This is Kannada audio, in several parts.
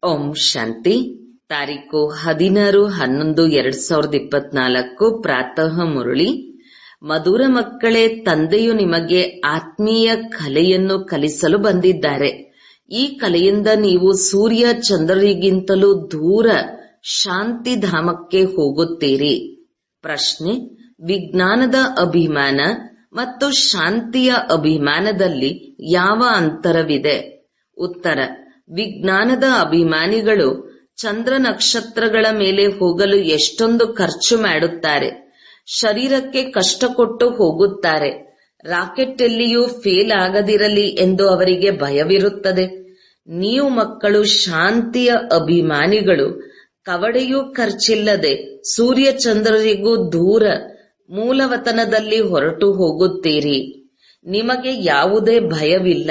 ಓಂ ಶಾಂತಿ. ತಾರೀಕು 16/11/2024 ಪ್ರಾತಃ ಮುರಳಿ. ಮಧುರ ಮಕ್ಕಳೇ, ತಂದೆಯು ನಿಮಗೆ ಆತ್ಮೀಯ ಕಲೆಯನ್ನು ಕಲಿಸಲು ಬಂದಿದ್ದಾರೆ. ಈ ಕಲೆಯಿಂದ ನೀವು ಸೂರ್ಯ ಚಂದ್ರರಿಗಿಂತಲೂ ದೂರ ಶಾಂತಿಧಾಮಕ್ಕೆ ಹೋಗುತ್ತೀರಿ. ಪ್ರಶ್ನೆ: ವಿಜ್ಞಾನದ ಅಭಿಮಾನ ಮತ್ತು ಶಾಂತಿಯ ಅಭಿಮಾನದಲ್ಲಿ ಯಾವ ಅಂತರವಿದೆ? ಉತ್ತರ: ವಿಜ್ಞಾನದ ಅಭಿಮಾನಿಗಳು ಚಂದ್ರ ನಕ್ಷತ್ರಗಳ ಮೇಲೆ ಹೋಗಲು ಎಷ್ಟೊಂದು ಖರ್ಚು ಮಾಡುತ್ತಾರೆ. ಶರೀರಕ್ಕೆ ಕಷ್ಟ ಕೊಟ್ಟು ಹೋಗುತ್ತಾರೆ. ರಾಕೆಟ್ ಎಲ್ಲಿಯೂ ಫೇಲ್ ಆಗದಿರಲಿ ಎಂದು ಅವರಿಗೆ ಭಯವಿರುತ್ತದೆ. ನೀವು ಮಕ್ಕಳು ಶಾಂತಿಯ ಅಭಿಮಾನಿಗಳು ಕವಡೆಯೂ ಖರ್ಚಿಲ್ಲದೆ ಸೂರ್ಯ ಚಂದ್ರರಿಗೂ ದೂರ ಮೂಲವತನದಲ್ಲಿ ಹೊರಟು ಹೋಗುತ್ತೀರಿ. ನಿಮಗೆ ಯಾವುದೇ ಭಯವಿಲ್ಲ,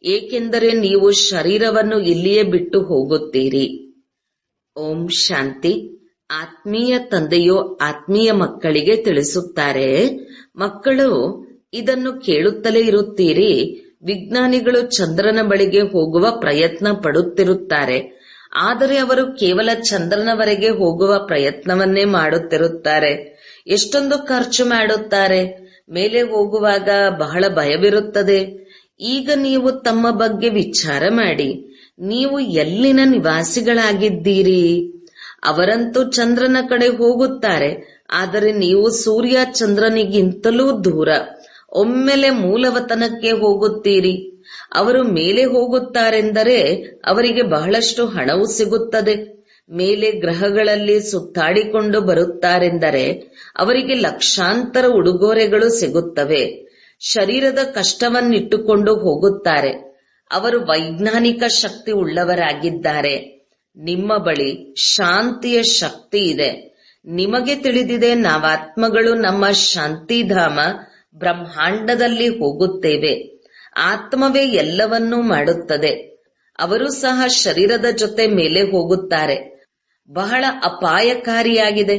ಏಕೆಂದರೆ ನೀವು ಶರೀರವನ್ನು ಇಲ್ಲಿಯೇ ಬಿಟ್ಟು ಹೋಗುತ್ತೀರಿ. ಓಂ ಶಾಂತಿ. ಆತ್ಮೀಯ ತಂದೆಯು ಆತ್ಮೀಯ ಮಕ್ಕಳಿಗೆ ತಿಳಿಸುತ್ತಾರೆ, ಮಕ್ಕಳು ಇದನ್ನು ಕೇಳುತ್ತಲೇ ಇರುತ್ತೀರಿ. ವಿಜ್ಞಾನಿಗಳು ಚಂದ್ರನ ಬಳಿಗೆ ಹೋಗುವ ಪ್ರಯತ್ನ ಪಡುತ್ತಿರುತ್ತಾರೆ. ಆದರೆ ಅವರು ಕೇವಲ ಚಂದ್ರನವರೆಗೆ ಹೋಗುವ ಪ್ರಯತ್ನವನ್ನೇ ಮಾಡುತ್ತಿರುತ್ತಾರೆ. ಎಷ್ಟೊಂದು ಖರ್ಚು ಮಾಡುತ್ತಾರೆ. ಮೇಲೆ ಹೋಗುವಾಗ ಬಹಳ ಭಯವಿರುತ್ತದೆ. ಈಗ ನೀವು ತಮ್ಮ ಬಗ್ಗೆ ವಿಚಾರ ಮಾಡಿ. ನೀವು ಎಲ್ಲಿನ ನಿವಾಸಿಗಳಾಗಿದ್ದೀರಿ? ಅವರಂತೂ ಚಂದ್ರನ ಕಡೆ ಹೋಗುತ್ತಾರೆ, ಆದರೆ ನೀವು ಸೂರ್ಯ ಚಂದ್ರನಿಗಿಂತಲೂ ದೂರ ಒಮ್ಮೆಲೆ ಮೂಲವತನಕ್ಕೆ ಹೋಗುತ್ತೀರಿ. ಅವರು ಮೇಲೆ ಹೋಗುತ್ತಾರೆಂದರೆ ಅವರಿಗೆ ಬಹಳಷ್ಟು ಹಣವು ಸಿಗುತ್ತದೆ. ಮೇಲೆ ಗ್ರಹಗಳಲ್ಲಿ ಸುತ್ತಾಡಿಕೊಂಡು ಬರುತ್ತಾರೆಂದರೆ ಅವರಿಗೆ ಲಕ್ಷಾಂತರ ಉಡುಗೊರೆಗಳು ಸಿಗುತ್ತವೆ. ಶರೀರದ ಕಷ್ಟವನ್ನಿಟ್ಟುಕೊಂಡು ಹೋಗುತ್ತಾರೆ. ಅವರು ವೈಜ್ಞಾನಿಕ ಶಕ್ತಿ ಉಳ್ಳವರಾಗಿದ್ದಾರೆ. ನಿಮ್ಮ ಬಳಿ ಶಾಂತಿಯ ಶಕ್ತಿ ಇದೆ. ನಿಮಗೆ ತಿಳಿದಿದೆ, ನಾವಾತ್ಮಗಳು ನಮ್ಮ ಶಾಂತಿಧಾಮ ಬ್ರಹ್ಮಾಂಡದಲ್ಲಿ ಹೋಗುತ್ತೇವೆ. ಆತ್ಮವೇ ಎಲ್ಲವನ್ನೂ ಮಾಡುತ್ತದೆ. ಅವರು ಸಹ ಶರೀರದ ಜೊತೆ ಮೇಲೆ ಹೋಗುತ್ತಾರೆ. ಬಹಳ ಅಪಾಯಕಾರಿಯಾಗಿದೆ.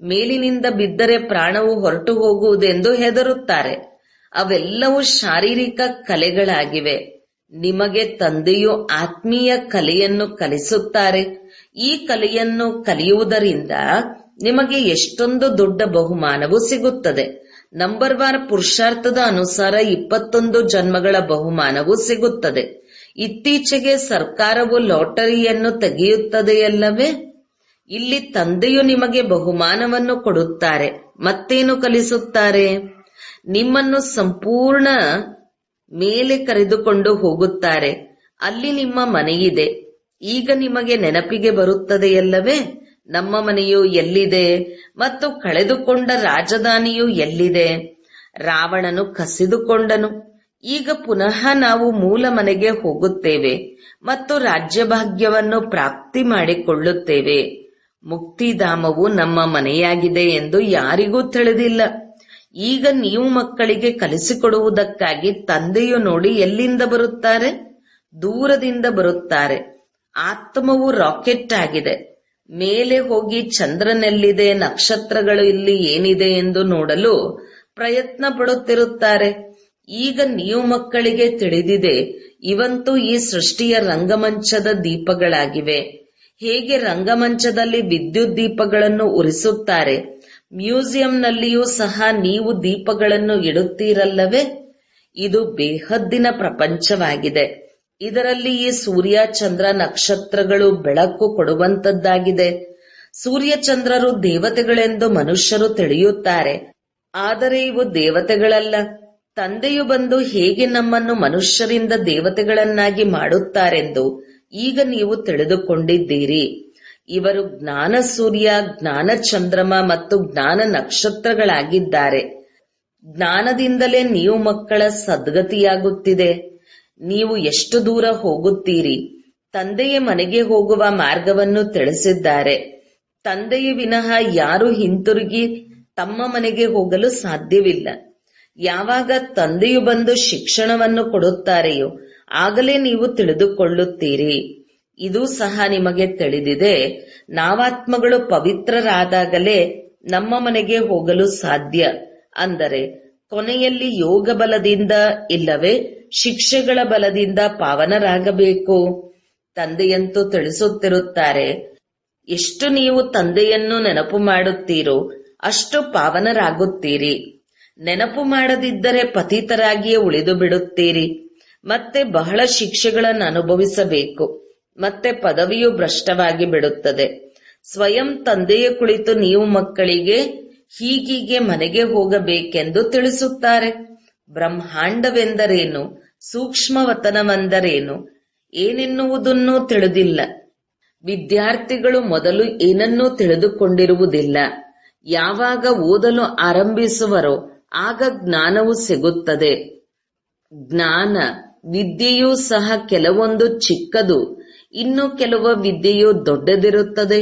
ಮೇಲಿನಿಂದ ಬಿದ್ದರೆ ಪ್ರಾಣವು ಹೊರಟು ಹೋಗುವುದೆಂದು ಹೆದರುತ್ತಾರೆ. ಅವೆಲ್ಲವೂ ಶಾರೀರಿಕ ಕಲೆಗಳಾಗಿವೆ. ನಿಮಗೆ ತಂದೆಯು ಆತ್ಮೀಯ ಕಲೆಯನ್ನು ಕಲಿಸುತ್ತಾರೆ. ಈ ಕಲೆಯನ್ನು ಕಲಿಯುವುದರಿಂದ ನಿಮಗೆ ಎಷ್ಟೊಂದು ದೊಡ್ಡ ಬಹುಮಾನವು ಸಿಗುತ್ತದೆ. ನಂಬರ್ 1 ಪುರುಷಾರ್ಥದ ಅನುಸಾರ 21 ಜನ್ಮಗಳ ಬಹುಮಾನವು ಸಿಗುತ್ತದೆ. ಇತ್ತೀಚೆಗೆ ಸರ್ಕಾರವು ಲಾಟರಿಯನ್ನು ತೆಗೆಯುತ್ತದೆಯಲ್ಲವೇ? ಇಲ್ಲಿ ತಂದೆಯು ನಿಮಗೆ ಬಹುಮಾನವನ್ನು ಕೊಡುತ್ತಾರೆ. ಮತ್ತೇನು ಕಲಿಸುತ್ತಾರೆ? ನಿಮ್ಮನ್ನು ಸಂಪೂರ್ಣ ಮೇಲೆ ಕರೆದುಕೊಂಡು ಹೋಗುತ್ತಾರೆ. ಅಲ್ಲಿ ನಿಮ್ಮ ಮನೆಯಿದೆ. ಈಗ ನಿಮಗೆ ನೆನಪಿಗೆ ಬರುತ್ತದೆಯಲ್ಲವೇ, ನಮ್ಮ ಮನೆಯು ಎಲ್ಲಿದೆ ಮತ್ತು ಕಳೆದುಕೊಂಡ ರಾಜಧಾನಿಯು ಎಲ್ಲಿದೆ? ರಾವಣನು ಕಸಿದುಕೊಂಡನು. ಈಗ ಪುನಃ ನಾವು ಮೂಲ ಮನೆಗೆ ಹೋಗುತ್ತೇವೆ ಮತ್ತು ರಾಜ್ಯಭಾಗ್ಯವನ್ನು ಪ್ರಾಪ್ತಿ ಮಾಡಿಕೊಳ್ಳುತ್ತೇವೆ. ಮುಕ್ತಿಧಾಮವು ನಮ್ಮ ಮನೆಯಾಗಿದೆ ಎಂದು ಯಾರಿಗೂ ತಿಳಿದಿಲ್ಲ. ಈಗ ನೀವು ಮಕ್ಕಳಿಗೆ ಕಲಿಸಿಕೊಡುವುದಕ್ಕಾಗಿ ತಂದೆಯು ನೋಡಿ ಎಲ್ಲಿಂದ ಬರುತ್ತಾರೆ? ದೂರದಿಂದ ಬರುತ್ತಾರೆ. ಆತ್ಮವು ರಾಕೆಟ್ ಆಗಿದೆ. ಮೇಲೆ ಹೋಗಿ ಚಂದ್ರನೆಲ್ಲಿದೆ, ನಕ್ಷತ್ರಗಳು ಇಲ್ಲಿ ಏನಿದೆ ಎಂದು ನೋಡಲು ಪ್ರಯತ್ನ ಪಡುತ್ತಿರುತ್ತಾರೆ. ಈಗ ನೀವು ಮಕ್ಕಳಿಗೆ ತಿಳಿದಿದೆ, ಇವಂತೂ ಈ ಸೃಷ್ಟಿಯ ರಂಗಮಂಚದ ದೀಪಗಳಾಗಿವೆ. ಹೇಗೆ ರಂಗಮಂಚದಲ್ಲಿ ವಿದ್ಯುತ್ ದೀಪಗಳನ್ನು ಉರಿಸುತ್ತಾರೆ, ಮ್ಯೂಸಿಯಂನಲ್ಲಿಯೂ ಸಹ ನೀವು ದೀಪಗಳನ್ನು ಇಡುತ್ತೀರಲ್ಲವೇ? ಇದು ಬೇಹದ್ದಿನ ಪ್ರಪಂಚವಾಗಿದೆ. ಇದರಲ್ಲಿ ಈ ಸೂರ್ಯ ಚಂದ್ರ ನಕ್ಷತ್ರಗಳು ಬೆಳಕು ಕೊಡುವಂತದ್ದಾಗಿದೆ. ಸೂರ್ಯ ಚಂದ್ರರು ದೇವತೆಗಳೆಂದು ಮನುಷ್ಯರು ತಿಳಿಯುತ್ತಾರೆ, ಆದರೆ ಇವು ದೇವತೆಗಳಲ್ಲ. ತಂದೆಯು ಬಂದು ಹೇಗೆ ನಮ್ಮನ್ನು ಮನುಷ್ಯರಿಂದ ದೇವತೆಗಳನ್ನಾಗಿ ಮಾಡುತ್ತಾರೆಂದು ಈಗ ನೀವು ತಿಳಿದುಕೊಂಡಿದ್ದೀರಿ. ಇವರು ಜ್ಞಾನ ಸೂರ್ಯ, ಜ್ಞಾನ ಚಂದ್ರಮ ಮತ್ತು ಜ್ಞಾನ ನಕ್ಷತ್ರಗಳಾಗಿದ್ದಾರೆ. ಜ್ಞಾನದಿಂದಲೇ ನೀವು ಮಕ್ಕಳ ಸದ್ಗತಿಯಾಗುತ್ತಿದೆ. ನೀವು ಎಷ್ಟು ದೂರ ಹೋಗುತ್ತೀರಿ? ತಂದೆಯ ಮನೆಗೆ ಹೋಗುವ ಮಾರ್ಗವನ್ನು ತಿಳಿಸಿದ್ದಾರೆ. ತಂದೆಯ ವಿನಃ ಯಾರು ಹಿಂತಿರುಗಿ ತಮ್ಮ ಮನೆಗೆ ಹೋಗಲು ಸಾಧ್ಯವಿಲ್ಲ. ಯಾವಾಗ ತಂದೆಯು ಬಂದು ಶಿಕ್ಷಣವನ್ನು ಕೊಡುತ್ತಾರೆಯೋ ಆಗಲೇ ನೀವು ತಿಳಿದುಕೊಳ್ಳುತ್ತೀರಿ. ಇದು ಸಹ ನಿಮಗೆ ತಿಳಿದಿದೆ, ನಾವಾತ್ಮಗಳು ಪವಿತ್ರರಾದಾಗಲೇ ನಮ್ಮ ಮನೆಗೆ ಹೋಗಲು ಸಾಧ್ಯ. ಅಂದರೆ ಕೊನೆಯಲ್ಲಿ ಯೋಗ ಬಲದಿಂದ ಇಲ್ಲವೇ ಶಿಕ್ಷೆಗಳ ಬಲದಿಂದ ಪಾವನರಾಗಬೇಕು. ತಂದೆಯಂತೂ ತಿಳಿಸುತ್ತಿರುತ್ತಾರೆ, ಎಷ್ಟು ನೀವು ತಂದೆಯನ್ನು ನೆನಪು ಮಾಡುತ್ತೀರೋ ಅಷ್ಟು ಪಾವನರಾಗುತ್ತೀರಿ. ನೆನಪು ಮಾಡದಿದ್ದರೆ ಪತಿತರಾಗಿಯೇ ಉಳಿದು ಬಿಡುತ್ತೀರಿ. ಮತ್ತೆ ಬಹಳ ಶಿಕ್ಷೆಗಳನ್ನು ಅನುಭವಿಸಬೇಕು. ಮತ್ತೆ ಪದವಿಯು ಭ್ರಷ್ಟವಾಗಿ ಬಿಡುತ್ತದೆ. ಸ್ವಯಂ ತಂದೆಯ ಕುಳಿತು ನೀವು ಮಕ್ಕಳಿಗೆ ಹೀಗೀಗೆ ಮನೆಗೆ ಹೋಗಬೇಕೆಂದು ತಿಳಿಸುತ್ತಾರೆ. ಬ್ರಹ್ಮಾಂಡವೆಂದರೇನು, ಸೂಕ್ಷ್ಮವತನವೆಂದರೇನು ಏನೆನ್ನುವುದನ್ನೂ ತಿಳಿದಿಲ್ಲ. ವಿದ್ಯಾರ್ಥಿಗಳು ಮೊದಲು ಏನನ್ನೂ ತಿಳಿದುಕೊಂಡಿರುವುದಿಲ್ಲ. ಯಾವಾಗ ಓದಲು ಆರಂಭಿಸುವರೋ ಆಗ ಜ್ಞಾನವು ಸಿಗುತ್ತದೆ. ಜ್ಞಾನ ವಿದ್ಯೆಯೂ ಸಹ ಕೆಲವೊಂದು ಚಿಕ್ಕದು, ಇನ್ನು ಕೆಲವು ವಿದ್ಯೆಯು ದೊಡ್ಡದಿರುತ್ತದೆ.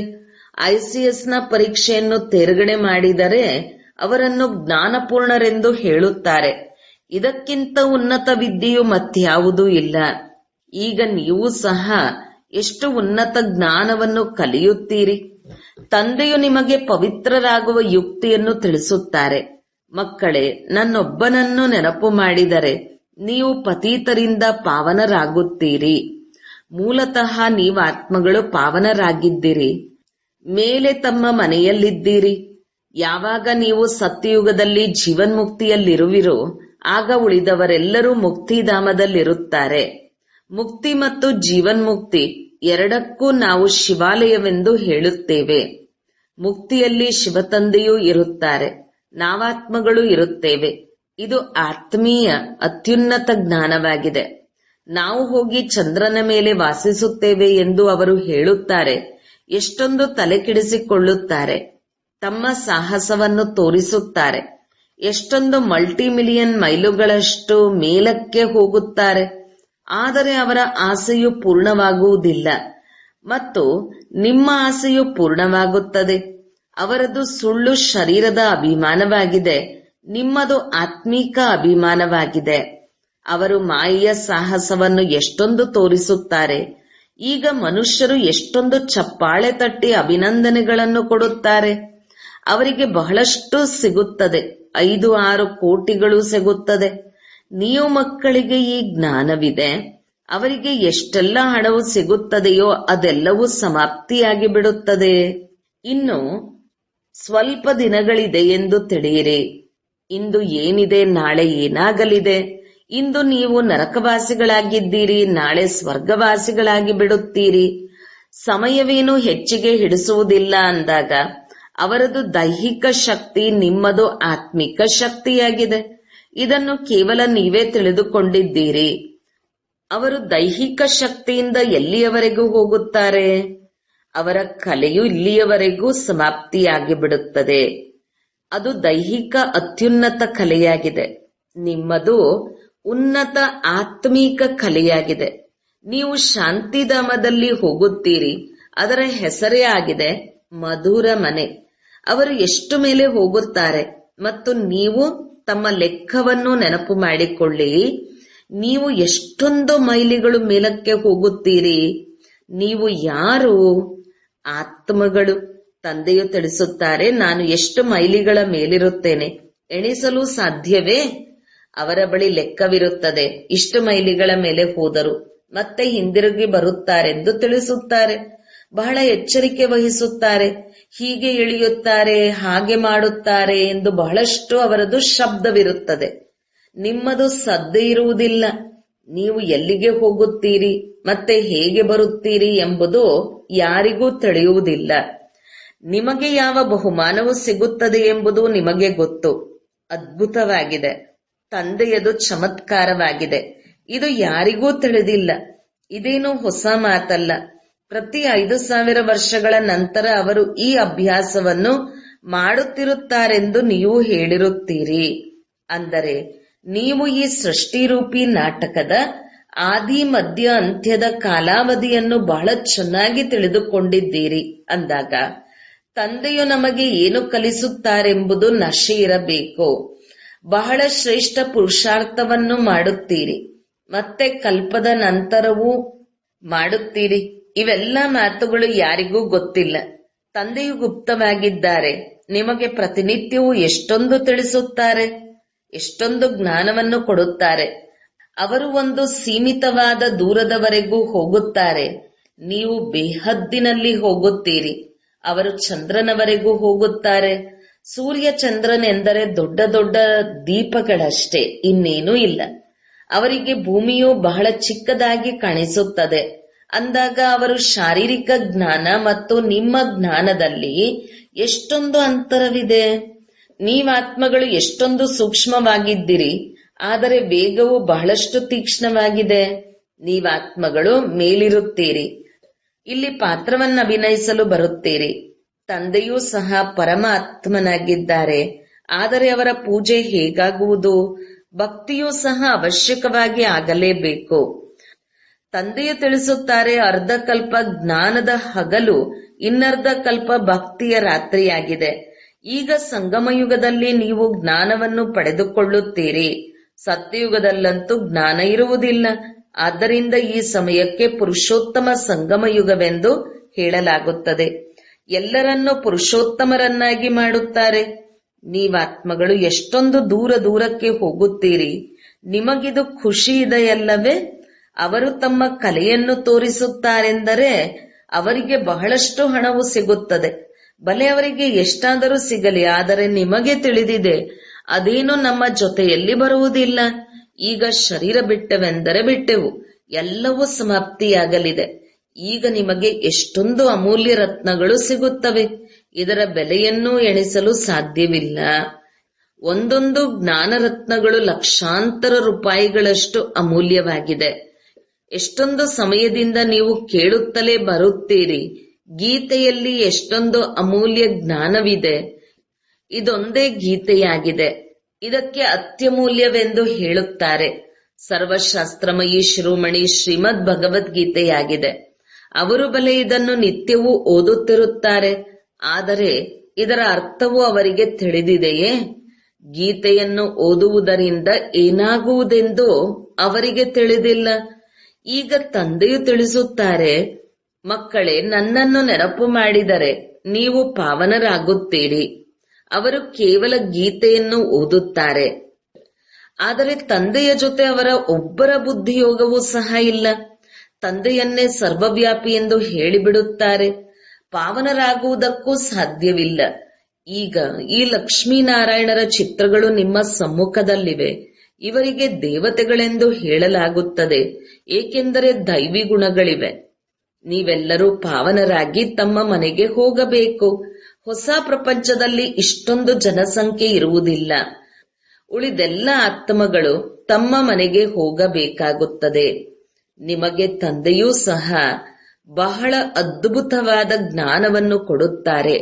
ICSನ ಪರೀಕ್ಷೆಯನ್ನು ತೇರ್ಗಡೆ ಮಾಡಿದರೆ ಅವರನ್ನು ಜ್ಞಾನಪೂರ್ಣರೆಂದು ಹೇಳುತ್ತಾರೆ. ಇದಕ್ಕಿಂತ ಉನ್ನತ ವಿದ್ಯೆಯು ಮತ್ಯಾವುದೂ ಇಲ್ಲ. ಈಗ ನೀವು ಸಹ ಎಷ್ಟು ಉನ್ನತ ಜ್ಞಾನವನ್ನು ಕಲಿಯುತ್ತೀರಿ. ತಂದೆಯು ನಿಮಗೆ ಪವಿತ್ರರಾಗುವ ಯುಕ್ತಿಯನ್ನು ತಿಳಿಸುತ್ತಾರೆ. ಮಕ್ಕಳೇ, ನನ್ನೊಬ್ಬನನ್ನು ನೆನಪು ಮಾಡಿದರೆ ನೀವು ಪತೀತರಿಂದ ಪಾವನರಾಗುತ್ತೀರಿ. ಮೂಲತಃ ನೀವು ಆತ್ಮಗಳು ಪಾವನರಾಗಿದ್ದೀರಿ. ಮೇಲೆ ತಮ್ಮ ಮನೆಯಲ್ಲಿದ್ದೀರಿ. ಯಾವಾಗ ನೀವು ಸತ್ಯಯುಗದಲ್ಲಿ ಜೀವನ್ಮುಕ್ತಿಯಲ್ಲಿರುವಿರೋ ಆಗ ಉಳಿದವರೆಲ್ಲರೂ ಮುಕ್ತಿಧಾಮದಲ್ಲಿರುತ್ತಾರೆ. ಮುಕ್ತಿ ಮತ್ತು ಜೀವನ್ಮುಕ್ತಿ ಎರಡಕ್ಕೂ ನಾವು ಶಿವಾಲಯವೆಂದು ಹೇಳುತ್ತೇವೆ. ಮುಕ್ತಿಯಲ್ಲಿ ಶಿವತಂದೆಯೂ ಇರುತ್ತಾರೆ, ನಾವಾತ್ಮಗಳು ಇರುತ್ತೇವೆ. ಇದು ಆತ್ಮೀಯ ಅತ್ಯುನ್ನತ ಜ್ಞಾನವಾಗಿದೆ. ನಾವು ಹೋಗಿ ಚಂದ್ರನ ಮೇಲೆ ವಾಸಿಸುತ್ತೇವೆ ಎಂದು ಅವರು ಹೇಳುತ್ತಾರೆ. ಎಷ್ಟೊಂದು ತಲೆಕೆಡಿಸಿಕೊಳ್ಳುತ್ತಾರೆ. ತಮ್ಮ ಸಾಹಸವನ್ನು ತೋರಿಸುತ್ತಾರೆ. ಎಷ್ಟೊಂದು ಮಲ್ಟಿಮಿಲಿಯನ್ ಮೈಲುಗಳಷ್ಟು ಮೇಲಕ್ಕೆ ಹೋಗುತ್ತಾರೆ. ಆದರೆ ಅವರ ಆಸೆಯು ಪೂರ್ಣವಾಗುವುದಿಲ್ಲ ಮತ್ತು ನಿಮ್ಮ ಆಸೆಯು ಪೂರ್ಣವಾಗುತ್ತದೆ. ಅವರದು ಸುಳ್ಳು ಶರೀರದ ಅಭಿಮಾನವಾಗಿದೆ, ನಿಮ್ಮದು ಆತ್ಮೀಕ ಅಭಿಮಾನವಾಗಿದೆ. ಅವರು ಮಾಯೆಯ ಸಾಹಸವನ್ನು ಎಷ್ಟೊಂದು ತೋರಿಸುತ್ತಾರೆ. ಈಗ ಮನುಷ್ಯರು ಎಷ್ಟೊಂದು ಚಪ್ಪಾಳೆ ತಟ್ಟಿ ಅಭಿನಂದನೆಗಳನ್ನು ಕೊಡುತ್ತಾರೆ. ಅವರಿಗೆ ಬಹಳಷ್ಟು ಸಿಗುತ್ತದೆ, 5-6 ಕೋಟಿಗಳು ಸಿಗುತ್ತದೆ. ನೀವು ಮಕ್ಕಳಿಗೆ ಈ ಜ್ಞಾನವಿದೆ. ಅವರಿಗೆ ಎಷ್ಟೆಲ್ಲ ಹಣವು ಸಿಗುತ್ತದೆಯೋ ಅದೆಲ್ಲವೂ ಸಮಾಪ್ತಿಯಾಗಿ ಬಿಡುತ್ತದೆ. ಇನ್ನು ಸ್ವಲ್ಪ ದಿನಗಳಿದೆ ಎಂದು ತಿಳಿಯಿರಿ. ಇಂದು ಏನಿದೆ ನಾಳೆ ಏನಾಗಲಿದೆ. ಇಂದು ನೀವು ನರಕವಾಸಿಗಳಾಗಿದ್ದೀರಿ, ನಾಳೆ ಸ್ವರ್ಗವಾಸಿಗಳಾಗಿ ಬಿಡುತ್ತೀರಿ. ಸಮಯವೇನು ಹೆಚ್ಚಿಗೆ ಹಿಡಿಸುವುದಿಲ್ಲ ಅಂದಾಗ ಅವರದು ದೈಹಿಕ ಶಕ್ತಿ, ನಿಮ್ಮದು ಆತ್ಮಿಕ ಶಕ್ತಿಯಾಗಿದೆ. ಇದನ್ನು ಕೇವಲ ನೀವೇ ತಿಳಿದುಕೊಂಡಿದ್ದೀರಿ. ಅವರು ದೈಹಿಕ ಶಕ್ತಿಯಿಂದ ಎಲ್ಲಿಯವರೆಗೂ ಹೋಗುತ್ತಾರೆ? ಅವರ ಕಲೆಯು ಇಲ್ಲಿಯವರೆಗೂ ಸಮಾಪ್ತಿಯಾಗಿ ಬಿಡುತ್ತದೆ. ಅದು ದೈಹಿಕ ಅತ್ಯುನ್ನತ ಕಲೆಯಾಗಿದೆ. ನಿಮ್ಮದು ಉನ್ನತ ಆತ್ಮೀಕ ಕಲೆಯಾಗಿದೆ. ನೀವು ಶಾಂತಿಧಾಮದಲ್ಲಿ ಹೋಗುತ್ತೀರಿ. ಅದರ ಹೆಸರೇ ಆಗಿದೆ ಮಧುರ ಮನೆ. ಅವರು ಎಷ್ಟು ಮೇಲೆ ಹೋಗುತ್ತಾರೆ ಮತ್ತು ನೀವು ತಮ್ಮ ಲೆಕ್ಕವನ್ನು ನೆನಪು ಮಾಡಿಕೊಳ್ಳಿ. ನೀವು ಎಷ್ಟೊಂದು ಮೈಲಿಗಳು ಮೇಲಕ್ಕೆ ಹೋಗುತ್ತೀರಿ. ನೀವು ಯಾರು? ಆತ್ಮಗಳು. ತಂದೆಯು ತಿಳಿಸುತ್ತಾರೆ, ನಾನು ಎಷ್ಟು ಮೈಲಿಗಳ ಮೇಲಿರುತ್ತೇನೆ, ಎಣಿಸಲು ಸಾಧ್ಯವೇ? ಅವರ ಬಳಿ ಲೆಕ್ಕವಿರುತ್ತದೆ. ಇಷ್ಟು ಮೈಲಿಗಳ ಮೇಲೆ ಹೋದರು ಮತ್ತೆ ಹಿಂದಿರುಗಿ ಬರುತ್ತಾರೆಂದು ತಿಳಿಸುತ್ತಾರೆ. ಬಹಳ ಎಚ್ಚರಿಕೆ ವಹಿಸುತ್ತಾರೆ. ಹೀಗೆ ಇಳಿಯುತ್ತಾರೆ, ಹಾಗೆ ಮಾಡುತ್ತಾರೆ ಎಂದು ಬಹಳಷ್ಟು ಅವರದು ಶಬ್ದವಿರುತ್ತದೆ. ನಿಮ್ಮದು ಸದ್ದೆ ಇರುವುದಿಲ್ಲ. ನೀವು ಎಲ್ಲಿಗೆ ಹೋಗುತ್ತೀರಿ ಮತ್ತೆ ಹೇಗೆ ಬರುತ್ತೀರಿ ಎಂಬುದು ಯಾರಿಗೂ ತಿಳಿಯುವುದಿಲ್ಲ. ನಿಮಗೆ ಯಾವ ಬಹುಮಾನವು ಸಿಗುತ್ತದೆ ಎಂಬುದು ನಿಮಗೆ ಗೊತ್ತು. ಅದ್ಭುತವಾಗಿದೆ. ತಂದೆಯದು ಚಮತ್ಕಾರವಾಗಿದೆ. ಇದು ಯಾರಿಗೂ ತಿಳಿದಿಲ್ಲ. ಇದೇನು ಹೊಸ ಮಾತಲ್ಲ. ಪ್ರತಿ 5,000 ವರ್ಷಗಳ ನಂತರ ಅವರು ಈ ಅಭ್ಯಾಸವನ್ನು ಮಾಡುತ್ತಿರುತ್ತಾರೆಂದು ನೀವು ಹೇಳಿರುತ್ತೀರಿ. ಅಂದರೆ ನೀವು ಈ ಸೃಷ್ಟಿರೂಪಿ ನಾಟಕದ ಆದಿ ಮಧ್ಯ ಅಂತ್ಯದ ಕಾಲಾವಧಿಯನ್ನು ಬಹಳ ಚೆನ್ನಾಗಿ ತಿಳಿದುಕೊಂಡಿದ್ದೀರಿ. ಅಂದಾಗ ತಂದೆಯು ನಮಗೆ ಏನು ಕಲಿಸುತ್ತಾರೆಂಬುದು ನಶೆ ಇರಬೇಕು. ಬಹಳ ಶ್ರೇಷ್ಠ ಪುರುಷಾರ್ಥವನ್ನು ಮಾಡುತ್ತೀರಿ, ಮತ್ತೆ ಕಲ್ಪದ ನಂತರವೂ ಮಾಡುತ್ತೀರಿ. ಇವೆಲ್ಲ ಮಾತುಗಳು ಯಾರಿಗೂ ಗೊತ್ತಿಲ್ಲ. ತಂದೆಯು ಗುಪ್ತವಾಗಿದ್ದಾರೆ. ನಿಮಗೆ ಪ್ರತಿನಿತ್ಯವೂ ಎಷ್ಟೊಂದು ತಿಳಿಸುತ್ತಾರೆ, ಎಷ್ಟೊಂದು ಜ್ಞಾನವನ್ನು ಕೊಡುತ್ತಾರೆ. ಅವರು ಒಂದು ಸೀಮಿತವಾದ ದೂರದವರೆಗೂ ಹೋಗುತ್ತಾರೆ. ನೀವು ಬೇಹದ್ದಿನಲ್ಲಿ ಹೋಗುತ್ತೀರಿ. ಅವರು ಚಂದ್ರನವರೆಗೂ ಹೋಗುತ್ತಾರೆ. ಸೂರ್ಯ ಚಂದ್ರನೆಂದರೆ ದೊಡ್ಡ ದೊಡ್ಡ ದೀಪಗಳಷ್ಟೇ, ಇನ್ನೇನೂ ಇಲ್ಲ. ಅವರಿಗೆ ಭೂಮಿಯು ಬಹಳ ಚಿಕ್ಕದಾಗಿ ಕಾಣಿಸುತ್ತದೆ. ಅಂದಾಗ ಅವರು ಶಾರೀರಿಕ ಜ್ಞಾನ ಮತ್ತು ನಿಮ್ಮ ಜ್ಞಾನದಲ್ಲಿ ಎಷ್ಟೊಂದು ಅಂತರವಿದೆ. ನೀವಾತ್ಮಗಳು ಎಷ್ಟೊಂದು ಸೂಕ್ಷ್ಮವಾಗಿದ್ದೀರಿ, ಆದರೆ ವೇಗವು ಬಹಳಷ್ಟು ತೀಕ್ಷ್ಣವಾಗಿದೆ. ನೀವಾತ್ಮಗಳು ಮೇಲಿರುತ್ತೀರಿ. ಇಲ್ಲಿ ಪಾತ್ರವನ್ನು ಅಭಿನಯಿಸಲು ಬರುತ್ತೀರಿ. ತಂದೆಯೂ ಸಹ ಪರಮಾತ್ಮನಾಗಿದ್ದಾರೆ. ಆದರೆ ಅವರ ಪೂಜೆ ಹೇಗಾಗುವುದು? ಭಕ್ತಿಯೂ ಸಹ ಅವಶ್ಯಕವಾಗಿ ಆಗಲೇಬೇಕು. ತಂದೆಯು ತಿಳಿಸುತ್ತಾರೆ, ಅರ್ಧ ಕಲ್ಪ ಜ್ಞಾನದ ಹಗಲು, ಇನ್ನರ್ಧ ಕಲ್ಪ ಭಕ್ತಿಯ ರಾತ್ರಿಯಾಗಿದೆ. ಈಗ ಸಂಗಮಯುಗದಲ್ಲಿ ನೀವು ಜ್ಞಾನವನ್ನು ಪಡೆದುಕೊಳ್ಳುತ್ತೀರಿ. ಸತ್ಯಯುಗದಲ್ಲಂತೂ ಜ್ಞಾನ ಇರುವುದಿಲ್ಲ. ಆದ್ದರಿಂದ ಈ ಸಮಯಕ್ಕೆ ಪುರುಷೋತ್ತಮ ಸಂಗಮಯುಗವೆಂದು ಹೇಳಲಾಗುತ್ತದೆ. ಎಲ್ಲರನ್ನೂ ಪುರುಷೋತ್ತಮರನ್ನಾಗಿ ಮಾಡುತ್ತಾರೆ. ನೀವಾತ್ಮಗಳು ಎಷ್ಟೊಂದು ದೂರ ದೂರಕ್ಕೆ ಹೋಗುತ್ತೀರಿ. ನಿಮಗಿದು ಖುಷಿ ಇದೆಯಲ್ಲವೇ? ಅವರು ತಮ್ಮ ಕಲೆಯನ್ನು ತೋರಿಸುತ್ತಾರೆಂದರೆ ಅವರಿಗೆ ಬಹಳಷ್ಟು ಹಣವು ಸಿಗುತ್ತದೆ. ಬಲೆ ಅವರಿಗೆ ಎಷ್ಟಾದರೂ ಸಿಗಲಿ, ಆದರೆ ನಿಮಗೆ ತಿಳಿದಿದೆ ಅದೇನು ನಮ್ಮ ಜೊತೆಯಲ್ಲಿ ಬರುವುದಿಲ್ಲ. ಈಗ ಶರೀರ ಬಿಟ್ಟವೆಂದರೆ ಬಿಟ್ಟೆವು, ಎಲ್ಲವೂ ಸಮಾಪ್ತಿಯಾಗಲಿದೆ. ಈಗ ನಿಮಗೆ ಎಷ್ಟೊಂದು ಅಮೂಲ್ಯ ರತ್ನಗಳು ಸಿಗುತ್ತವೆ, ಇದರ ಬೆಲೆಯನ್ನೂ ಎಣಿಸಲು ಸಾಧ್ಯವಿಲ್ಲ. ಒಂದೊಂದು ಜ್ಞಾನ ರತ್ನಗಳು ಲಕ್ಷಾಂತರ ರೂಪಾಯಿಗಳಷ್ಟು ಅಮೂಲ್ಯವಾಗಿದೆ. ಎಷ್ಟೊಂದು ಸಮಯದಿಂದ ನೀವು ಕೇಳುತ್ತಲೇ ಬರುತ್ತೀರಿ, ಗೀತೆಯಲ್ಲಿ ಎಷ್ಟೊಂದು ಅಮೂಲ್ಯ ಜ್ಞಾನವಿದೆ. ಇದೊಂದೇ ಗೀತೆಯಾಗಿದೆ, ಇದಕ್ಕೆ ಅತ್ಯಮೂಲ್ಯವೆಂದು ಹೇಳುತ್ತಾರೆ. ಸರ್ವಶಾಸ್ತ್ರಮಯಿ ಶಿರೋಮಣಿ ಶ್ರೀಮದ್ ಭಗವದ್ಗೀತೆಯಾಗಿದೆ. ಅವರು ಬಲೆ ಇದನ್ನು ನಿತ್ಯವೂ ಓದುತ್ತಿರುತ್ತಾರೆ. ಆದರೆ ಇದರ ಅರ್ಥವು ಅವರಿಗೆ ತಿಳಿದಿದೆಯೇ? ಗೀತೆಯನ್ನು ಓದುವುದರಿಂದ ಏನಾಗುವುದೆಂದು ಅವರಿಗೆ ತಿಳಿದಿಲ್ಲ. ಈಗ ತಂದೆಯು ತಿಳಿಸುತ್ತಾರೆ, ಮಕ್ಕಳೇ, ನನ್ನನ್ನು ನೆನಪು ಮಾಡಿದರೆ ನೀವು ಪಾವನರಾಗುತ್ತೀರಿ. ಅವರು ಕೇವಲ ಗೀತೆಯನ್ನು ಓದುತ್ತಾರೆ, ಆದರೆ ತಂದೆಯ ಜೊತೆ ಅವರ ಒಬ್ಬರ ಬುದ್ಧಿಯೋಗವೂ ಸಹ ಇಲ್ಲ. ತಂದೆಯನ್ನೇ ಸರ್ವವ್ಯಾಪಿ ಎಂದು ಹೇಳಿಬಿಡುತ್ತಾರೆ. ಪಾವನರಾಗುವುದಕ್ಕೂ ಸಾಧ್ಯವಿಲ್ಲ. ಈಗ ಈ ಲಕ್ಷ್ಮೀನಾರಾಯಣರ ಚಿತ್ರಗಳು ನಿಮ್ಮ ಸಮ್ಮುಖದಲ್ಲಿವೆ. ಇವರಿಗೆ ದೇವತೆಗಳೆಂದು ಹೇಳಲಾಗುತ್ತದೆ, ಏಕೆಂದರೆ ದೈವಿ ಗುಣಗಳಿವೆ. ನೀವೆಲ್ಲರೂ ಪಾವನರಾಗಿ ತಮ್ಮ ಮನೆಗೆ ಹೋಗಬೇಕು. ಹೊಸ ಪ್ರಪಂಚದಲ್ಲಿ ಇಷ್ಟೊಂದು ಜನಸಂಖ್ಯೆ ಇರುವುದಿಲ್ಲ. ಉಳಿದೆಲ್ಲ ಆತ್ಮಗಳು ತಮ್ಮ ಮನೆಗೆ ಹೋಗಬೇಕಾಗುತ್ತದೆ. ನಿಮಗೆ ತಂದೆಯೂ ಸಹ ಬಹಳ ಅದ್ಭುತವಾದ ಜ್ಞಾನವನ್ನು ಕೊಡುತ್ತಾರೆ.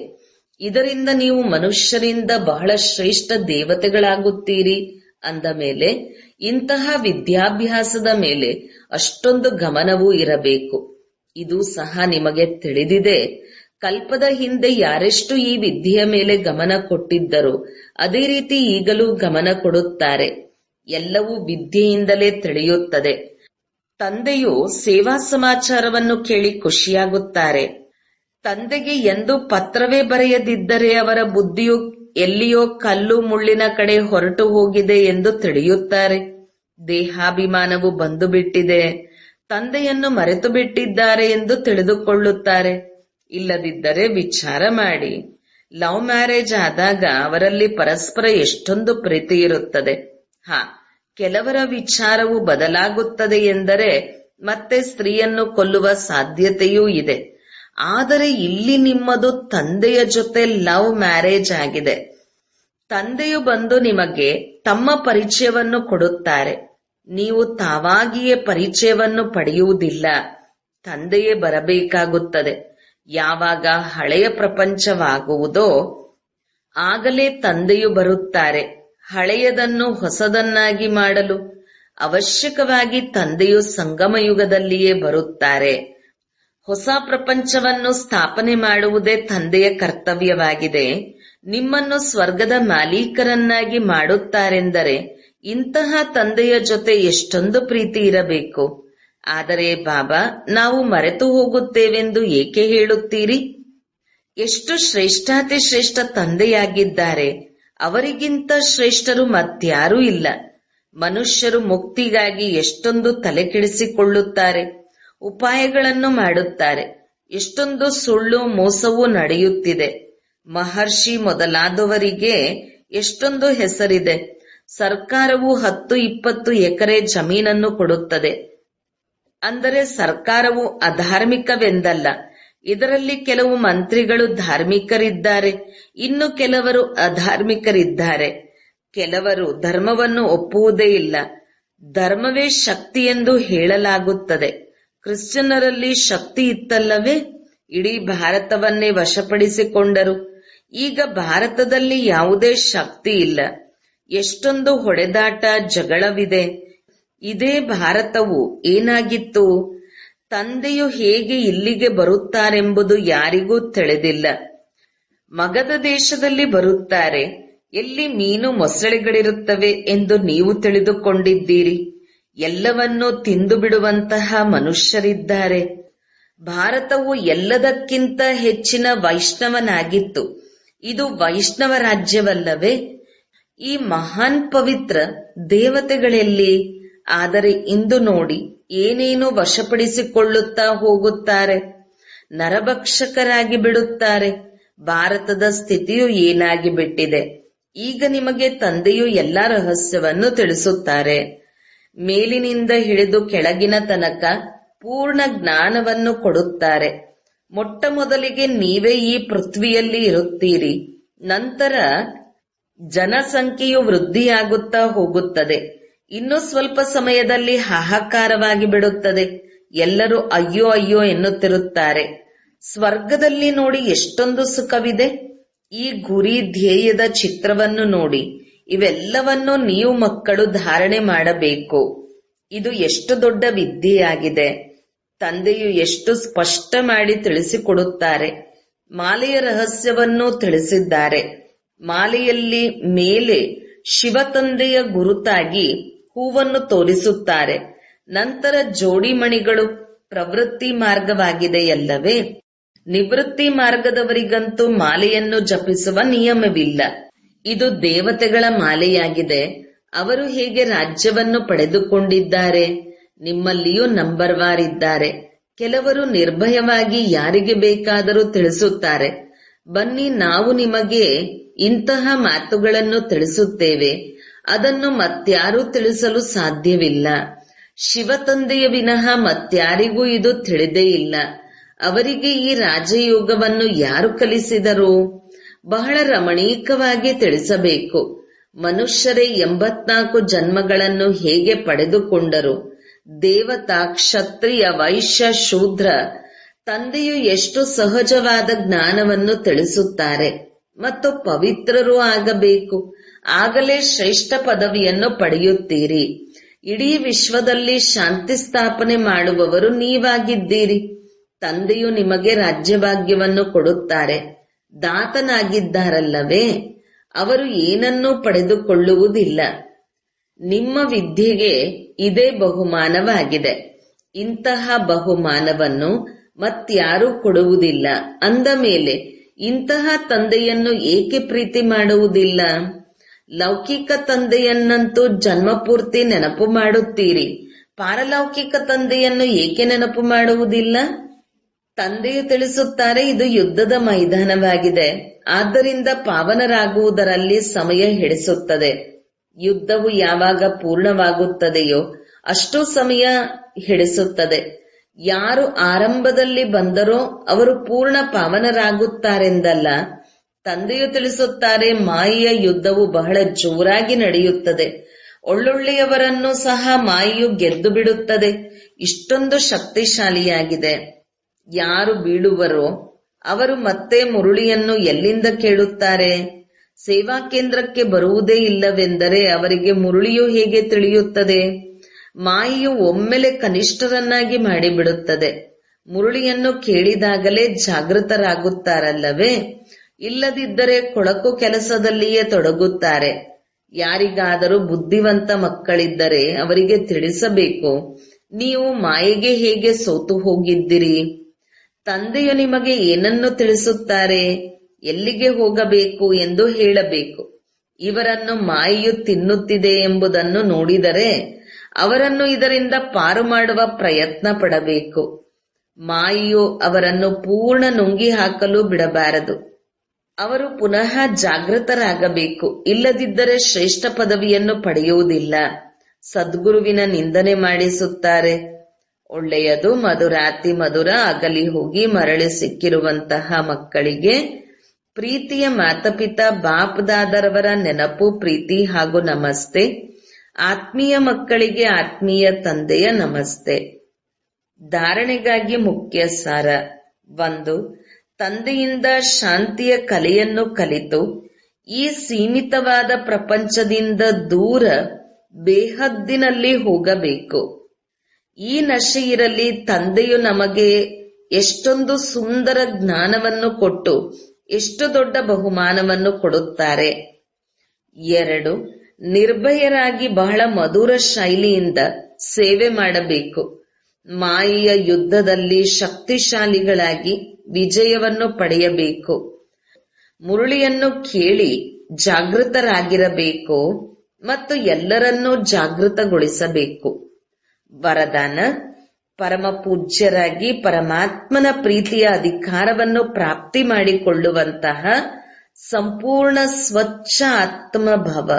ಇದರಿಂದ ನೀವು ಮನುಷ್ಯರಿಂದ ಬಹಳ ಶ್ರೇಷ್ಠ ದೇವತೆಗಳಾಗುತ್ತೀರಿ. ಅಂದ ಮೇಲೆ ಇಂತಹ ವಿದ್ಯಾಭ್ಯಾಸದ ಮೇಲೆ ಅಷ್ಟೊಂದು ಗಮನವೂ ಇರಬೇಕು. ಇದು ಸಹ ನಿಮಗೆ ತಿಳಿದಿದೆ. ಕಲ್ಪದ ಹಿಂದೆ ಯಾರೆಷ್ಟು ಈ ವಿದ್ಯೆಯ ಮೇಲೆ ಗಮನ ಕೊಟ್ಟಿದ್ದರು, ಅದೇ ರೀತಿ ಈಗಲೂ ಗಮನ ಕೊಡುತ್ತಾರೆ. ಎಲ್ಲವೂ ವಿದ್ಯೆಯಿಂದಲೇ ತಿಳಿಯುತ್ತದೆ. ತಂದೆಯು ಸೇವಾ ಸಮಾಚಾರವನ್ನು ಕೇಳಿ ಖುಷಿಯಾಗುತ್ತಾರೆ. ತಂದೆಗೆ ಎಂದು ಪತ್ರವೇ ಬರೆಯದಿದ್ದರೆ ಅವರ ಬುದ್ಧಿಯು ಎಲ್ಲಿಯೋ ಕಲ್ಲು ಮುಳ್ಳಿನ ಕಡೆ ಹೊರಟು ಹೋಗಿದೆ ಎಂದು ತಿಳಿಯುತ್ತಾರೆ. ದೇಹಾಭಿಮಾನವು ಬಂದು ಬಿಟ್ಟಿದೆ, ತಂದೆಯನ್ನು ಮರೆತು ಬಿಟ್ಟಿದ್ದಾರೆ ಎಂದು ತಿಳಿದುಕೊಳ್ಳುತ್ತಾರೆ. ಇಲ್ಲದಿದ್ದರೆ ವಿಚಾರ ಮಾಡಿ, ಲವ್ ಮ್ಯಾರೇಜ್ ಆದಾಗ ಅವರಲ್ಲಿ ಪರಸ್ಪರ ಎಷ್ಟೊಂದು ಪ್ರೀತಿ ಇರುತ್ತದೆ. ಕೆಲವರ ವಿಚಾರವು ಬದಲಾಗುತ್ತದೆ ಎಂದರೆ ಮತ್ತೆ ಸ್ತ್ರೀಯನ್ನು ಕೊಲ್ಲುವ ಸಾಧ್ಯತೆಯೂ ಇದೆ. ಆದರೆ ಇಲ್ಲಿ ನಿಮ್ಮದು ತಂದೆಯ ಜೊತೆ ಲವ್ ಮ್ಯಾರೇಜ್ ಆಗಿದೆ. ತಂದೆಯು ಬಂದು ನಿಮಗೆ ತಮ್ಮ ಪರಿಚಯವನ್ನು ಕೊಡುತ್ತಾರೆ. ನೀವು ತಾವಾಗಿಯೇ ಪರಿಚಯವನ್ನು ಪಡೆಯುವುದಿಲ್ಲ, ತಂದೆಯೇ ಬರಬೇಕಾಗುತ್ತದೆ. ಯಾವಾಗ ಹಳೆಯ ಪ್ರಪಂಚವಾಗುವುದೋ ಆಗಲೇ ತಂದೆಯು ಬರುತ್ತಾರೆ. ಹಳೆಯದನ್ನು ಹೊಸದನ್ನಾಗಿ ಮಾಡಲು ಅವಶ್ಯಕವಾಗಿ ತಂದೆಯು ಸಂಗಮಯುಗದಲ್ಲಿಯೇ ಬರುತ್ತಾರೆ. ಹೊಸ ಪ್ರಪಂಚವನ್ನು ಸ್ಥಾಪನೆ ಮಾಡುವುದೇ ತಂದೆಯ ಕರ್ತವ್ಯವಾಗಿದೆ. ನಿಮ್ಮನ್ನು ಸ್ವರ್ಗದ ಮಾಲೀಕರನ್ನಾಗಿ ಮಾಡುತ್ತಾರೆಂದರೆ ಇಂತಹ ತಂದೆಯ ಜೊತೆ ಎಷ್ಟೊಂದು ಪ್ರೀತಿ ಇರಬೇಕು. ಆದರೆ ಬಾಬಾ, ನಾವು ಮರೆತು ಹೋಗುತ್ತೇವೆಂದು ಏಕೆ ಹೇಳುತ್ತೀರಿ? ಎಷ್ಟು ಶ್ರೇಷ್ಠಾತಿ ಶ್ರೇಷ್ಠ ತಂದೆಯಾಗಿದ್ದಾರೆ. ಅವರಿಗಿಂತ ಶ್ರೇಷ್ಠರು ಮತ್ಯಾರೂ ಇಲ್ಲ. ಮನುಷ್ಯರು ಮುಕ್ತಿಗಾಗಿ ಎಷ್ಟೊಂದು ತಲೆಕೆಡಿಸಿಕೊಳ್ಳುತ್ತಾರೆ. ಉಪಾಯಗಳನ್ನು ಮಾಡುತ್ತಾರೆ. ಎಷ್ಟೊಂದು ಸುಳ್ಳು ಮೋಸವೂ ನಡೆಯುತ್ತಿದೆ. ಮಹರ್ಷಿ ಮೊದಲಾದವರಿಗೆ ಎಷ್ಟೊಂದು ಹೆಸರಿದೆ. ಸರ್ಕಾರವು 10-20 ಎಕರೆ ಜಮೀನನ್ನು ಕೊಡುತ್ತದೆ. ಅಂದರೆ ಸರ್ಕಾರವು ಅಧಾರ್ಮಿಕವೆಂದಲ್ಲ. ಇದರಲ್ಲಿ ಕೆಲವು ಮಂತ್ರಿಗಳು ಧಾರ್ಮಿಕರಿದ್ದಾರೆ, ಇನ್ನು ಕೆಲವರು ಅಧಾರ್ಮಿಕರಿದ್ದಾರೆ. ಕೆಲವರು ಧರ್ಮವನ್ನು ಒಪ್ಪುವುದೇ ಇಲ್ಲ. ಧರ್ಮವೇ ಶಕ್ತಿ ಎಂದು ಹೇಳಲಾಗುತ್ತದೆ. ಕ್ರಿಶ್ಚಿಯನ್ನರಲ್ಲಿ ಶಕ್ತಿ ಇತ್ತಲ್ಲವೇ? ಇಡೀ ಭಾರತವನ್ನೇ ವಶಪಡಿಸಿಕೊಂಡರು. ಈಗ ಭಾರತದಲ್ಲಿ ಯಾವುದೇ ಶಕ್ತಿ ಇಲ್ಲ. ಎಷ್ಟೊಂದು ಹೊಡೆದಾಟ, ಜಗಳವಿದೆ. ಇದೇ ಭಾರತವು ಏನಾಗಿತ್ತು? ತಂದೆಯು ಹೇಗೆ ಇಲ್ಲಿಗೆ ಬರುತ್ತಾರೆಂಬುದು ಯಾರಿಗೂ ತಿಳಿದಿಲ್ಲ. ಮಗಧ ದೇಶದಲ್ಲಿ ಬರುತ್ತಾರೆ. ಎಲ್ಲಿ ಮೀನು ಮೊಸಳೆಗಳಿರುತ್ತವೆ ಎಂದು ನೀವು ತಿಳಿದುಕೊಂಡಿದ್ದೀರಿ. ಎಲ್ಲವನ್ನೂ ತಿಂದು ಬಿಡುವಂತಹ ಮನುಷ್ಯರಿದ್ದಾರೆ. ಭಾರತವು ಎಲ್ಲದಕ್ಕಿಂತ ಹೆಚ್ಚಿನ ವೈಷ್ಣವನಾಗಿತ್ತು. ಇದು ವೈಷ್ಣವ ರಾಜ್ಯವಲ್ಲವೇ? ಈ ಮಹಾನ್ ಪವಿತ್ರ ದೇವತೆಗಳೆಲ್ಲಿ? ಆದರೆ ಇಂದು ನೋಡಿ, ಏನೇನು ವಶಪಡಿಸಿಕೊಳ್ಳುತ್ತಾ ಹೋಗುತ್ತಾರೆ. ನರಭಕ್ಷಕರಾಗಿ ಬಿಡುತ್ತಾರೆ. ಭಾರತದ ಸ್ಥಿತಿಯು ಏನಾಗಿ ಬಿಟ್ಟಿದೆ. ಈಗ ನಿಮಗೆ ತಂದೆಯು ಎಲ್ಲಾ ರಹಸ್ಯವನ್ನು ತಿಳಿಸುತ್ತಾರೆ. ಮೇಲಿನಿಂದ ಹಿಡಿದು ಕೆಳಗಿನ ತನಕ ಪೂರ್ಣ ಜ್ಞಾನವನ್ನು ಕೊಡುತ್ತಾರೆ. ಮೊಟ್ಟ ಮೊದಲಿಗೆ ನೀವೇ ಈ ಪೃಥ್ವಿಯಲ್ಲಿ ಇರುತ್ತೀರಿ. ನಂತರ ಜನಸಂಖ್ಯೆಯು ವೃದ್ಧಿಯಾಗುತ್ತಾ ಹೋಗುತ್ತದೆ. ಇನ್ನು ಸ್ವಲ್ಪ ಸಮಯದಲ್ಲಿ ಹಾಹಾಕಾರವಾಗಿ ಬಿಡುತ್ತದೆ. ಎಲ್ಲರೂ ಅಯ್ಯೋ ಅಯ್ಯೋ ಎನ್ನುತ್ತಿರುತ್ತಾರೆ. ಸ್ವರ್ಗದಲ್ಲಿ ನೋಡಿ ಎಷ್ಟೊಂದು ಸುಖವಿದೆ. ಈ ಗುರಿ ಧ್ಯೇಯದ ಚಿತ್ರವನ್ನು ನೋಡಿ. ಇವೆಲ್ಲವನ್ನು ನೀವು ಮಕ್ಕಳು ಧಾರಣೆ ಮಾಡಬೇಕು. ಇದು ಎಷ್ಟು ದೊಡ್ಡ ವಿದ್ಯೆಯಾಗಿದೆ. ತಂದೆಯು ಎಷ್ಟು ಸ್ಪಷ್ಟ ಮಾಡಿ ತಿಳಿಸಿಕೊಡುತ್ತಾರೆ. ಮಾಲೆಯ ರಹಸ್ಯವನ್ನು ತಿಳಿಸಿದ್ದಾರೆ. ಮಾಲೆಯಲ್ಲಿ ಮೇಲೆ ಶಿವ ತಂದೆಯ ಗುರುತಾಗಿ ಹೂವನ್ನು ತೋರಿಸುತ್ತಾರೆ. ನಂತರ ಜೋಡಿಮಣಿಗಳು ಪ್ರವೃತ್ತಿ ಮಾರ್ಗವಾಗಿದೆಯಲ್ಲವೇ? ನಿವೃತ್ತಿ ಮಾರ್ಗದವರಿಗಂತೂ ಮಾಲೆಯನ್ನು ಜಪಿಸುವ ನಿಯಮವಿಲ್ಲ. ಇದು ದೇವತೆಗಳ ಮಾಲೆಯಾಗಿದೆ. ಅವರು ಹೇಗೆ ರಾಜ್ಯವನ್ನು ಪಡೆದುಕೊಂಡಿದ್ದಾರೆ. ನಿಮ್ಮಲ್ಲಿಯೂ ನಂಬರ್ ವಾರ್ ಇದ್ದಾರೆ. ಕೆಲವರು ನಿರ್ಭಯವಾಗಿ ಯಾರಿಗೆ ಬೇಕಾದರೂ ತಿಳಿಸುತ್ತಾರೆ. ಬನ್ನಿ, ನಾವು ನಿಮಗೆ ಇಂತಹ ಮಾತುಗಳನ್ನು ತಿಳಿಸುತ್ತೇವೆ. ಅದನ್ನು ಮತ್ಯಾರೂ ತಿಳಿಸಲು ಸಾಧ್ಯವಿಲ್ಲ. ಶಿವ ತಂದೆಯ ವಿನಃ ಮತ್ಯಾರಿಗೂ ಇದು ತಿಳಿದೇ ಇಲ್ಲ. ಅವರಿಗೆ ಈ ರಾಜಯೋಗವನ್ನು ಯಾರು ಕಲಿಸಿದರು? ಬಹಳ ರಮಣೀಕವಾಗಿ ತಿಳಿಸಬೇಕು. ಮನುಷ್ಯರೇ 84 ಜನ್ಮಗಳನ್ನು ಹೇಗೆ ಪಡೆದುಕೊಂಡರು. ದೇವತಾ, ಕ್ಷತ್ರಿಯ, ವೈಶ್ಯ, ಶೂದ್ರ. ತಂದೆಯು ಎಷ್ಟು ಸಹಜವಾದ ಜ್ಞಾನವನ್ನು ತಿಳಿಸುತ್ತಾರೆ. ಮತ್ತು ಪವಿತ್ರರೂ ಆಗಬೇಕು. ಆಗಲೇ ಶ್ರೇಷ್ಠ ಪದವಿಯನ್ನು ಪಡೆಯುತ್ತೀರಿ. ಇಡೀ ವಿಶ್ವದಲ್ಲಿ ಶಾಂತಿ ಸ್ಥಾಪನೆ ಮಾಡುವವರು ನೀವಾಗಿದ್ದೀರಿ. ತಂದೆಯು ನಿಮಗೆ ರಾಜ್ಯಭಾಗ್ಯವನ್ನು ಕೊಡುತ್ತಾರೆ. ದಾತನಾಗಿದ್ದಾರಲ್ಲವೇ? ಅವರು ಏನನ್ನೂ ಪಡೆದುಕೊಳ್ಳುವುದಿಲ್ಲ. ನಿಮ್ಮ ವಿದ್ಯೆಗೆ ಇದೇ ಬಹುಮಾನವಾಗಿದೆ. ಇಂತಹ ಬಹುಮಾನವನ್ನು ಮತ್ಯಾರೂ ಕೊಡುವುದಿಲ್ಲ. ಅಂದ ಮೇಲೆ ಇಂತಹ ತಂದೆಯನ್ನು ಏಕೆ ಪ್ರೀತಿ ಮಾಡುವುದಿಲ್ಲ? ಲೌಕಿಕ ತಂದೆಯನ್ನಂತೂ ಜನ್ಮಪೂರ್ತಿ ನೆನಪು ಮಾಡುತ್ತೀರಿ. ಪಾರಲೌಕಿಕ ತಂದೆಯನ್ನು ಏಕೆ ನೆನಪು ಮಾಡುವುದಿಲ್ಲ? ತಂದೆಯು ತಿಳಿಸುತ್ತಾರೆ, ಇದು ಯುದ್ಧದ ಮೈದಾನವಾಗಿದೆ. ಆದ್ದರಿಂದ ಪಾವನರಾಗುವುದರಲ್ಲಿ ಸಮಯ ಹಿಡಿಸುತ್ತದೆ. ಯುದ್ಧವು ಯಾವಾಗ ಪೂರ್ಣವಾಗುತ್ತದೆಯೋ ಅಷ್ಟು ಸಮಯ ಹಿಡಿಸುತ್ತದೆ. ಯಾರು ಆರಂಭದಲ್ಲಿ ಬಂದರೋ ಅವರು ಪೂರ್ಣ ಪಾವನರಾಗುತ್ತಾರೆಂದಲ್ಲ. ತಂದೆಯು ತಿಳಿಸುತ್ತಾರೆ, ಮಾಯೆಯ ಯುದ್ಧವು ಬಹಳ ಜೋರಾಗಿ ನಡೆಯುತ್ತದೆ. ಒಳ್ಳೊಳ್ಳೆಯವರನ್ನು ಸಹ ಮಾಯೆಯು ಗೆದ್ದು ಬಿಡುತ್ತದೆ. ಇಷ್ಟೊಂದು ಶಕ್ತಿಶಾಲಿಯಾಗಿದೆ. ಯಾರು ಬೀಳುವರೋ ಅವರು ಮತ್ತೆ ಮುರುಳಿಯನ್ನು ಎಲ್ಲಿಂದ ಕೇಳುತ್ತಾರೆ? ಸೇವಾ ಕೇಂದ್ರಕ್ಕೆ ಬರುವುದೇ ಇಲ್ಲವೆಂದರೆ ಅವರಿಗೆ ಮುರುಳಿಯು ಹೇಗೆ ತಿಳಿಯುತ್ತದೆ? ಮಾಯೆಯು ಒಮ್ಮೆಲೆ ಕನಿಷ್ಠರನ್ನಾಗಿ ಮಾಡಿಬಿಡುತ್ತದೆ. ಮುರುಳಿಯನ್ನು ಕೇಳಿದಾಗಲೇ ಜಾಗೃತರಾಗುತ್ತಾರಲ್ಲವೇ? ಇಲ್ಲದಿದ್ದರೆ ಕೊಳಕು ಕೆಲಸದಲ್ಲಿಯೇ ತೊಡಗುತ್ತಾರೆ. ಯಾರಿಗಾದರೂ ಬುದ್ಧಿವಂತ ಮಕ್ಕಳಿದ್ದರೆ ಅವರಿಗೆ ತಿಳಿಸಬೇಕು, ನೀವು ಮಾಯೆಗೆ ಹೇಗೆ ಸೋತು ಹೋಗಿದ್ದಿರಿ. ತಂದೆಯು ನಿಮಗೆ ಏನನ್ನು ತಿಳಿಸುತ್ತಾರೆ, ಎಲ್ಲಿಗೆ ಹೋಗಬೇಕು ಎಂದು ಹೇಳಬೇಕು. ಇವರನ್ನು ಮಾಯೆಯು ತಿನ್ನುತ್ತಿದೆ ಎಂಬುದನ್ನು ನೋಡಿದರೆ ಅವರನ್ನು ಇದರಿಂದ ಪಾರು ಮಾಡುವ ಪ್ರಯತ್ನ ಪಡಬೇಕು. ಮಾಯೆಯು ಅವರನ್ನು ಪೂರ್ಣ ನುಂಗಿ ಹಾಕಲು ಬಿಡಬಾರದು. ಅವರು ಪುನಃ ಜಾಗೃತರಾಗಬೇಕು. ಇಲ್ಲದಿದ್ದರೆ ಶ್ರೇಷ್ಠ ಪದವಿಯನ್ನು ಪಡೆಯುವುದಿಲ್ಲ. ಸದ್ಗುರುವಿನ ನಿಂದನೆ ಮಾಡಿಸುತ್ತಾರೆ. ಒಳ್ಳೆಯದು, ಮಧುರಾತಿ ಮಧುರ ಅಗಲಿ ಹೋಗಿ ಮರಳಿ ಸಿಕ್ಕಿರುವಂತಹ ಮಕ್ಕಳಿಗೆ ಪ್ರೀತಿಯ ಮಾತಾಪಿತಾ ಬಾಪ್ದಾದರವರ ನೆನಪು, ಪ್ರೀತಿ ಹಾಗೂ ನಮಸ್ತೆ. ಆತ್ಮೀಯ ಮಕ್ಕಳಿಗೆ ಆತ್ಮೀಯ ತಂದೆಯ ನಮಸ್ತೆ. ಧಾರಣೆಗಾಗಿ ಮುಖ್ಯ ಸಾರ. 1. ತಂದೆಯಿಂದ ಶಾಂತಿಯ ಕಲೆಯನ್ನು ಕಲಿತು ಈ ಸೀಮಿತವಾದ ಪ್ರಪಂಚದಿಂದ ದೂರ ಬೇಹದ್ದಿನಲ್ಲಿ ಹೋಗಬೇಕು. ಈ ನಶೆ ಇರಲಿ. ತಂದೆಯು ನಮಗೆ ಎಷ್ಟೊಂದು ಸುಂದರ ಜ್ಞಾನವನ್ನು ಕೊಟ್ಟು ಎಷ್ಟು ದೊಡ್ಡ ಬಹುಮಾನವನ್ನು ಕೊಡುತ್ತಾರೆ. 2. ನಿರ್ಭಯರಾಗಿ ಬಹಳ ಮಧುರ ಶೈಲಿಯಿಂದ ಸೇವೆ ಮಾಡಬೇಕು. ಮಾಯೆಯ ಯುದ್ಧದಲ್ಲಿ ಶಕ್ತಿಶಾಲಿಗಳಾಗಿ ವಿಜಯವನ್ನು ಪಡೆಯಬೇಕು. ಮುರಳಿಯನ್ನು ಕೇಳಿ ಜಾಗೃತರಾಗಿರಬೇಕು ಮತ್ತು ಎಲ್ಲರನ್ನೂ ಜಾಗೃತಗೊಳಿಸಬೇಕು. ವರದಾನ: ಪರಮ ಪೂಜ್ಯರಾಗಿ ಪರಮಾತ್ಮನ ಪ್ರೀತಿಯ ಅಧಿಕಾರವನ್ನು ಪ್ರಾಪ್ತಿ ಮಾಡಿಕೊಳ್ಳುವಂತಹ ಸಂಪೂರ್ಣ ಸ್ವಚ್ಛ ಆತ್ಮಭವ.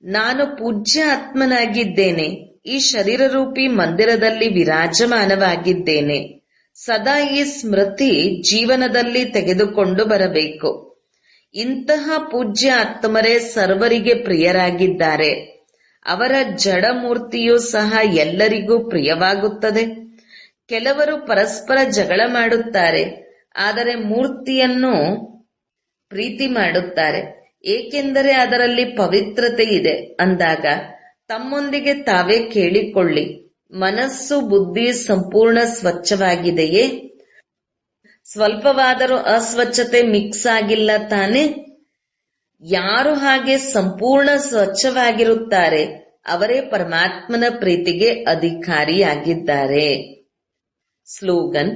ನಾನು ಪೂಜ್ಯ ಆತ್ಮನಾಗಿದ್ದೇನೆ. ಈ ಶರೀರರೂಪಿ ಮಂದಿರದಲ್ಲಿ ವಿರಾಜಮಾನವಾಗಿದ್ದೇನೆ. ಸದಾ ಈ ಸ್ಮೃತಿ ಜೀವನದಲ್ಲಿ ತೆಗೆದುಕೊಂಡು ಬರಬೇಕು. ಇಂತಹ ಪೂಜ್ಯ ಆತ್ಮರೇ ಸರ್ವರಿಗೆ ಪ್ರಿಯರಾಗಿದ್ದಾರೆ. ಅವರ ಜಡ ಮೂರ್ತಿಯೂ ಸಹ ಎಲ್ಲರಿಗೂ ಪ್ರಿಯವಾಗುತ್ತದೆ. ಕೆಲವರು ಪರಸ್ಪರ ಜಗಳ ಮಾಡುತ್ತಾರೆ, ಆದರೆ ಮೂರ್ತಿಯನ್ನು ಪ್ರೀತಿ ಮಾಡುತ್ತಾರೆ, ಏಕೆಂದರೆ ಅದರಲ್ಲಿ ಪವಿತ್ರತೆ ಇದೆ. ಅಂದಾಗ ತಮ್ಮೊಂದಿಗೆ ತಾವೇ ಕೇಳಿಕೊಳ್ಳಿ, ಮನಸ್ಸು ಬುದ್ಧಿ ಸಂಪೂರ್ಣ ಸ್ವಚ್ಛವಾಗಿದೆಯೇ? ಸ್ವಲ್ಪವಾದರೂ ಅಸ್ವಚ್ಛತೆ ಮಿಕ್ಸ್ ಆಗಿಲ್ಲ ತಾನೆ? ಯಾರು ಹಾಗೆ ಸಂಪೂರ್ಣ ಸ್ವಚ್ಛವಾಗಿರುತ್ತಾರೆ ಅವರೇ ಪರಮಾತ್ಮನ ಪ್ರೀತಿಗೆ ಅಧಿಕಾರಿಯಾಗಿದ್ದಾರೆ. ಸ್ಲೋಗನ್: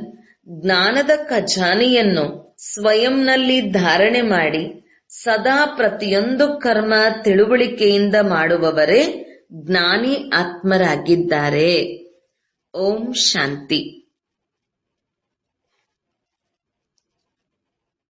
ಜ್ಞಾನದ ಖಜಾನೆಯನ್ನು ಸ್ವಯಂನಲ್ಲಿ ಧಾರಣೆ ಮಾಡಿ ಸದಾ ಪ್ರತಿಯೊಂದು ಕರ್ಮ ತಿಳುವಳಿಕೆಯಿಂದ ಮಾಡುವವರೇ ಜ್ಞಾನಿ ಆತ್ಮರಾಗಿದ್ದಾರೆ. ಓಂ ಶಾಂತಿ.